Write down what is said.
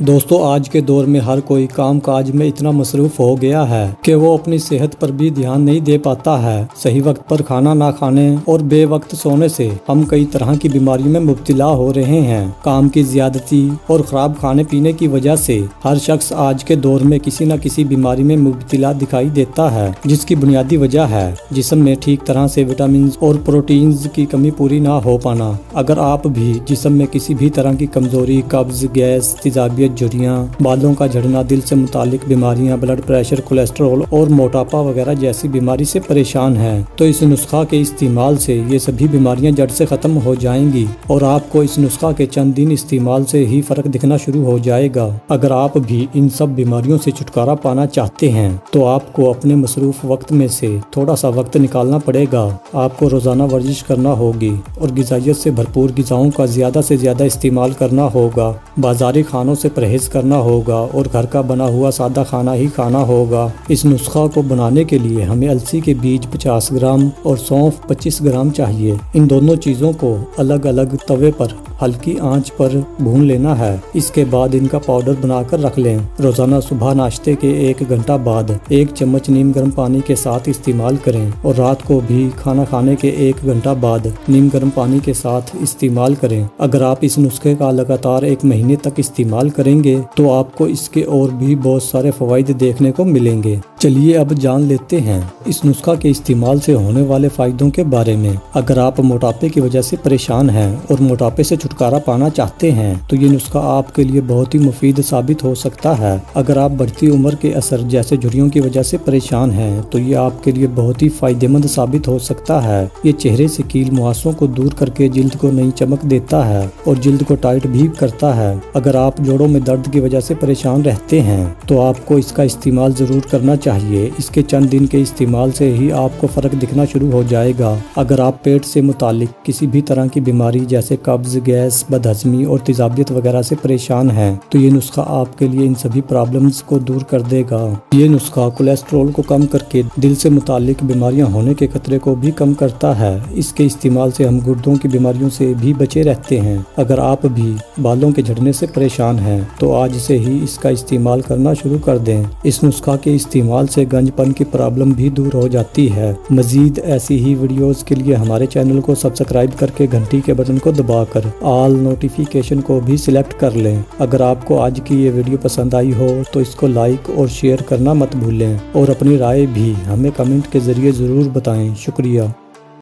دوستو آج کے دور میں ہر کوئی کام کاج میں اتنا مصروف ہو گیا ہے کہ وہ اپنی صحت پر بھی دھیان نہیں دے پاتا ہے۔ صحیح وقت پر کھانا نہ کھانے اور بے وقت سونے سے ہم کئی طرح کی بیماریوں میں مبتلا ہو رہے ہیں۔ کام کی زیادتی اور خراب کھانے پینے کی وجہ سے ہر شخص آج کے دور میں کسی نہ کسی بیماری میں مبتلا دکھائی دیتا ہے، جس کی بنیادی وجہ ہے جسم میں ٹھیک طرح سے وٹامنز اور پروٹینز کی کمی پوری نہ ہو پانا۔ اگر آپ بھی جسم میں کسی بھی طرح کی کمزوری، قبض، گیس، تیزابیت، جھریاں، بالوں کا جھڑنا، دل سے متعلق بیماریاں، بلڈ پریشر، کولیسٹرول اور موٹاپا وغیرہ جیسی بیماری سے پریشان ہیں تو اس نسخہ کے استعمال سے یہ سبھی بیماریاں جڑ سے ختم ہو جائیں گی اور آپ کو اس نسخہ کے چند دن استعمال سے ہی فرق دکھنا شروع ہو جائے گا۔ اگر آپ بھی ان سب بیماریوں سے چھٹکارا پانا چاہتے ہیں تو آپ کو اپنے مصروف وقت میں سے تھوڑا سا وقت نکالنا پڑے گا۔ آپ کو روزانہ ورزش کرنا ہوگی اور غذائیت سے بھرپور غذاؤں کا زیادہ سے زیادہ استعمال کرنا ہوگا۔ بازاری کھانوں سے پرہیز کرنا ہوگا اور گھر کا بنا ہوا سادہ کھانا ہی کھانا ہوگا۔ اس نسخہ کو بنانے کے لیے ہمیں السی کے بیج 50 گرام اور سونف 25 گرام چاہیے۔ ان دونوں چیزوں کو الگ الگ توے پر ہلکی آنچ پر بھون لینا ہے۔ اس کے بعد ان کا پاؤڈر بنا کر رکھ لیں۔ روزانہ صبح ناشتے کے 1 گھنٹہ بعد 1 چمچ نیم گرم پانی کے ساتھ استعمال کریں اور رات کو بھی کھانا کھانے کے 1 گھنٹہ بعد نیم گرم پانی کے ساتھ استعمال کریں۔ اگر آپ اس نسخے کا لگاتار 1 مہینے تک استعمال کریں گے تو آپ کو اس کے اور بھی بہت سارے فوائد دیکھنے کو ملیں گے۔ چلیے اب جان لیتے ہیں اس نسخہ کے استعمال سے ہونے والے فائدوں کے بارے میں۔ اگر آپ موٹاپے کی وجہ سے پریشان ہیں اور موٹاپے سے چھٹکارا پانا چاہتے ہیں تو یہ نسخہ آپ کے لیے بہت ہی مفید ثابت ہو سکتا ہے۔ اگر آپ بڑھتی عمر کے اثر جیسے جھریوں کی وجہ سے پریشان ہیں تو یہ آپ کے لیے بہت ہی فائدہ مند ثابت ہو سکتا ہے۔ یہ چہرے سے کیل مہاسوں کو دور کر کے جلد کو نئی چمک دیتا ہے اور جلد کو ٹائٹ بھی کرتا ہے۔ اگر آپ جوڑوں میں درد کی وجہ سے پریشان رہتے ہیں تو آپ کو اس کا استعمال ضرور کرنا چاہیے۔ اس کے چند دن کے استعمال سے ہی آپ کو فرق دکھنا شروع ہو جائے گا۔ اگر آپ پیٹ سے متعلق کسی بھی طرح کی بیماری جیسے قبض، گیس، بدہضمی اور تیزابیت وغیرہ سے پریشان ہیں تو یہ نسخہ آپ کے لیے ان سبھی پرابلمز کو دور کر دے گا۔ یہ نسخہ کولیسٹرول کو کم کر کے دل سے متعلق بیماریاں ہونے کے خطرے کو بھی کم کرتا ہے۔ اس کے استعمال سے ہم گردوں کی بیماریوں سے بھی بچے رہتے ہیں۔ اگر آپ بھی بالوں کے جھڑنے سے پریشان ہیں تو آج سے ہی اس کا استعمال کرنا شروع کر دیں۔ اس نسخہ کے استعمال سے گنج پن کی پرابلم بھی دور ہو جاتی ہے۔ مزید ایسی ہی ویڈیوز کے لیے ہمارے چینل کو سبسکرائب کر کے گھنٹی کے بٹن کو دبا کر آل نوٹیفیکیشن کو بھی سلیکٹ کر لیں۔ اگر آپ کو آج کی یہ ویڈیو پسند آئی ہو تو اس کو لائک اور شیئر کرنا مت بھولیں اور اپنی رائے بھی ہمیں کمنٹ کے ذریعے ضرور بتائیں۔ شکریہ۔